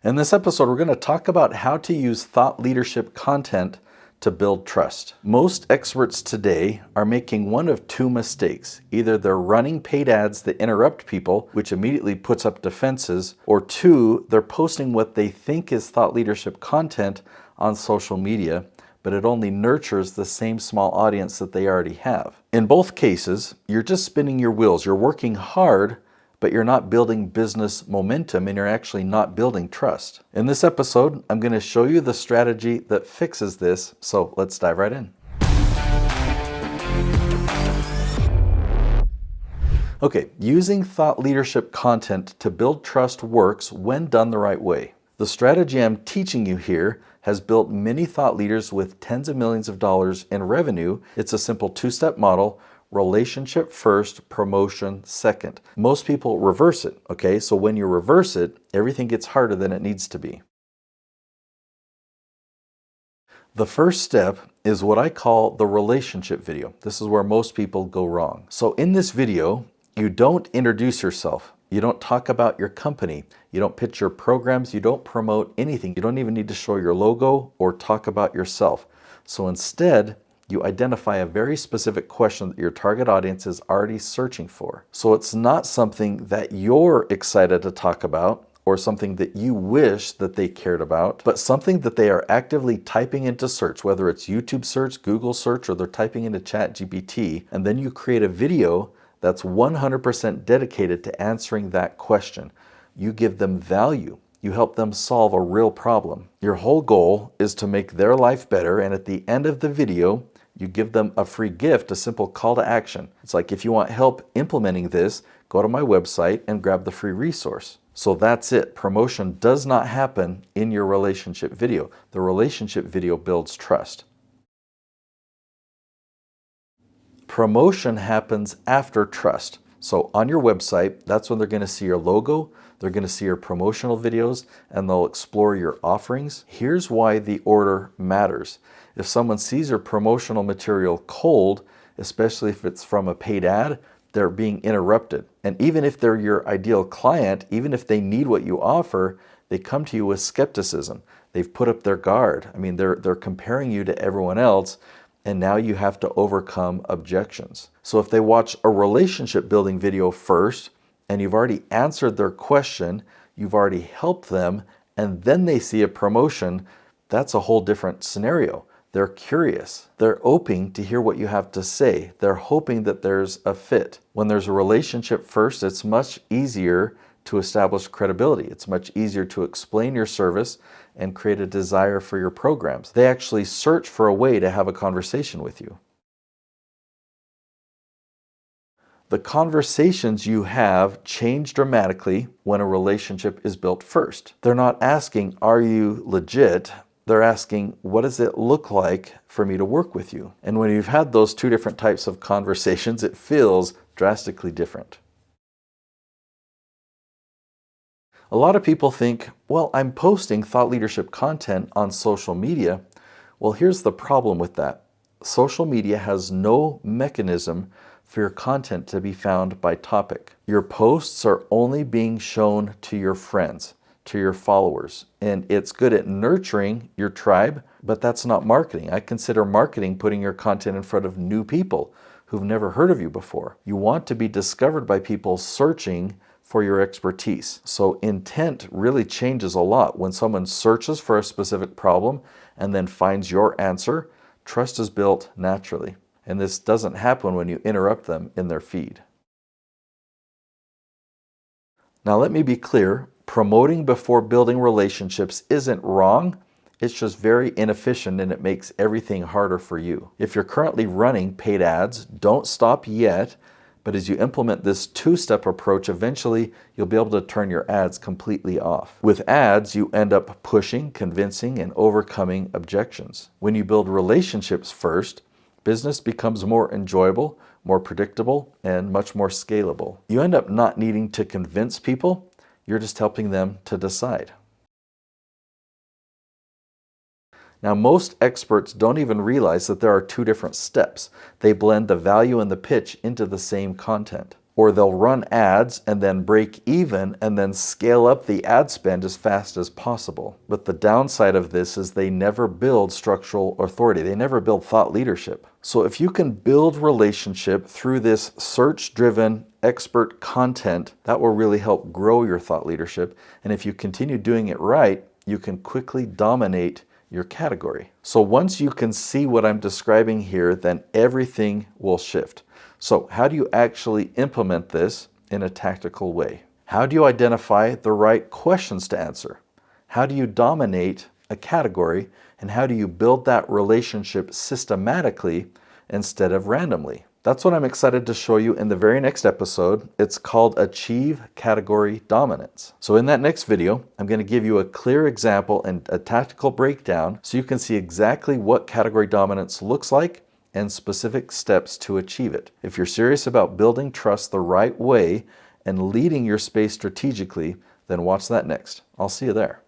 In this episode, we're going to talk about how to use thought leadership content to build trust. Most experts today are making one of two mistakes. Either they're running paid ads that interrupt people, which immediately puts up defenses, or two, they're posting what they think is thought leadership content on social media, but it only nurtures the same small audience that they already have. In both cases, you're just spinning your wheels. You're working hard, but you're not building business momentum and you're actually not building trust. In this episode, I'm going to show you the strategy that fixes this, so let's dive right in. Okay, using thought leadership content to build trust works when done the right way. The strategy I'm teaching you here has built many thought leaders with tens of millions of dollars in revenue. It's a simple two-step model. Relationship first, promotion second. Most people reverse it, okay? So when you reverse it, everything gets harder than it needs to be. The first step is what I call the relationship video. This is where most people go wrong. So in this video, you don't introduce yourself. You don't talk about your company. You don't pitch your programs. You don't promote anything. You don't even need to show your logo or talk about yourself. So instead, you identify a very specific question that your target audience is already searching for. So it's not something that you're excited to talk about or something that you wish that they cared about, but something that they are actively typing into search, whether it's YouTube search, Google search, or they're typing into ChatGPT, and then you create a video that's 100% dedicated to answering that question. You give them value. You help them solve a real problem. Your whole goal is to make their life better, and at the end of the video, you give them a free gift, a simple call to action. It's like, if you want help implementing this, go to my website and grab the free resource. So that's it. Promotion does not happen in your relationship video. The relationship video builds trust. Promotion happens after trust. So on your website, that's when they're going to see your logo, they're going to see your promotional videos, and they'll explore your offerings. Here's why the order matters. If someone sees your promotional material cold, especially if it's from a paid ad, they're being interrupted. And even if they're your ideal client, even if they need what you offer, they come to you with skepticism. They've put up their guard. I mean, they're comparing you to everyone else, and now you have to overcome objections. So if they watch a relationship building video first, and you've already answered their question, you've already helped them, and then they see a promotion, that's a whole different scenario. They're curious. They're open to hear what you have to say. They're hoping that there's a fit. When there's a relationship first, it's much easier to establish credibility. It's much easier to explain your service and create a desire for your programs. They actually search for a way to have a conversation with you. The conversations you have change dramatically when a relationship is built first. They're not asking, are you legit? They're asking, what does it look like for me to work with you? And when you've had those two different types of conversations, it feels drastically different. A lot of people think, well, I'm posting thought leadership content on social media. Well, here's the problem with that. Social media has no mechanism for your content to be found by topic. Your posts are only being shown to your friends, to your followers, and it's good at nurturing your tribe, but that's not marketing. I consider marketing putting your content in front of new people who've never heard of you before. You want to be discovered by people searching for your expertise. So intent really changes a lot. When someone searches for a specific problem and then finds your answer, trust is built naturally. And this doesn't happen when you interrupt them in their feed. Now let me be clear, promoting before building relationships isn't wrong. It's just very inefficient and it makes everything harder for you. If you're currently running paid ads, don't stop yet. But as you implement this two-step approach, eventually you'll be able to turn your ads completely off. With ads, you end up pushing, convincing, and overcoming objections. When you build relationships first, business becomes more enjoyable, more predictable, and much more scalable. You end up not needing to convince people, you're just helping them to decide. Now, most experts don't even realize that there are two different steps. They blend the value and the pitch into the same content. or they'll run ads and then break even and then scale up the ad spend as fast as possible. But the downside of this is they never build structural authority. They never build thought leadership. So if you can build relationship through this search-driven expert content, that will really help grow your thought leadership. And if you continue doing it right, you can quickly dominate your category. So once you can see what I'm describing here, then everything will shift. So how do you actually implement this in a tactical way? How do you identify the right questions to answer? How do you dominate a category? And how do you build that relationship systematically instead of randomly? That's what I'm excited to show you in the very next episode. It's called Achieve Category Dominance. So in that next video, I'm going to give you a clear example and a tactical breakdown so you can see exactly what category dominance looks like and specific steps to achieve it. If you're serious about building trust the right way and leading your space strategically, then watch that next. I'll see you there.